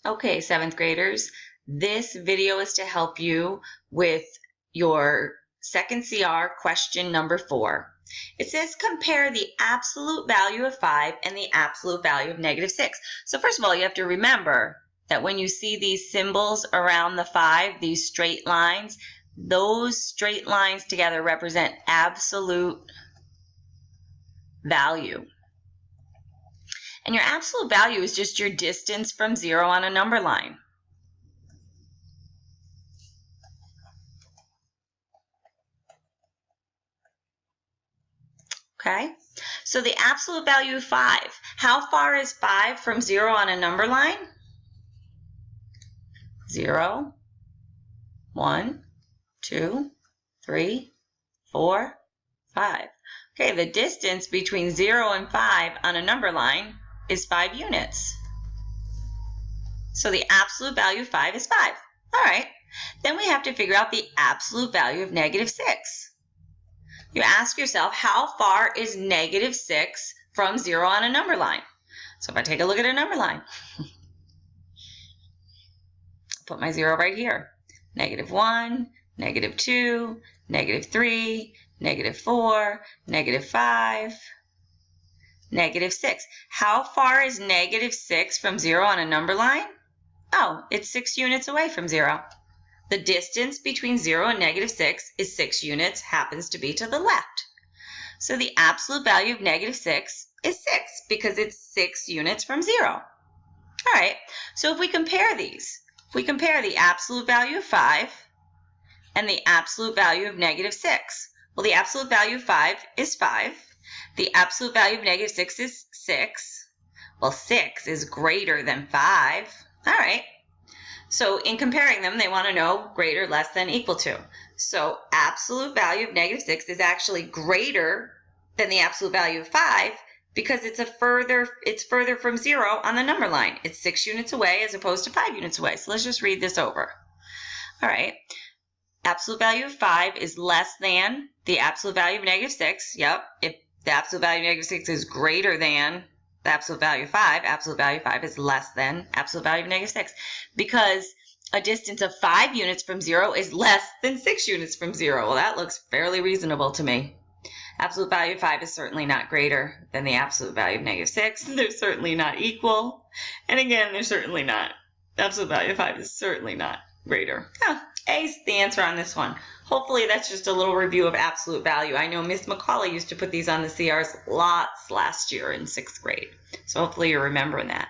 Okay, 7th graders, this video is to help you with your second CR question number 4. It says compare the absolute value of 5 and the absolute value of -6. So first of all, you have to remember that when you see these symbols around the 5, these straight lines, those straight lines together represent absolute value. And your absolute value is just your distance from 0 on a number line. Okay, so the absolute value of 5. How far is 5 from 0 on a number line? 0, 1, 2, 3, 4, 5. Okay, the distance between 0 and 5 on a number line is 5 units. So the absolute value of 5 is 5. All right, then we have to figure out the absolute value of -6. You ask yourself, how far is -6 from 0 on a number line? So if I take a look at a number line, put my 0 right here. -1, -2, -3, -4, -5, -6. How far is -6 from 0 on a number line? Oh, it's 6 units away from 0. The distance between 0 and -6 is 6 units, happens to be to the left. So the absolute value of -6 is 6 because it's 6 units from 0. All right, so if we compare these, if we compare the absolute value of 5 and the absolute value of -6, well, the absolute value of 5 is 5. The absolute value of -6 is 6. Well, 6 is greater than 5. All right. So in comparing them, they want to know greater, less than, equal to. So absolute value of -6 is actually greater than the absolute value of 5 because it's further from 0 on the number line. It's 6 units away as opposed to 5 units away. So let's just read this over. All right. Absolute value of 5 is less than the absolute value of -6. Yep. If the absolute value of -6 is greater than the absolute value of 5, absolute value of 5 is less than absolute value of -6 because a distance of 5 units from 0 is less than 6 units from 0. Well, that looks fairly reasonable to me. Absolute value of 5 is certainly not greater than the absolute value of -6. They're certainly not equal. And again, they're certainly not. Absolute value of 5 is certainly not greater. A's the answer on this one. Hopefully that's just a little review of absolute value. I know Miss McCauley used to put these on the CRs lots last year in 6th grade. So hopefully you're remembering that.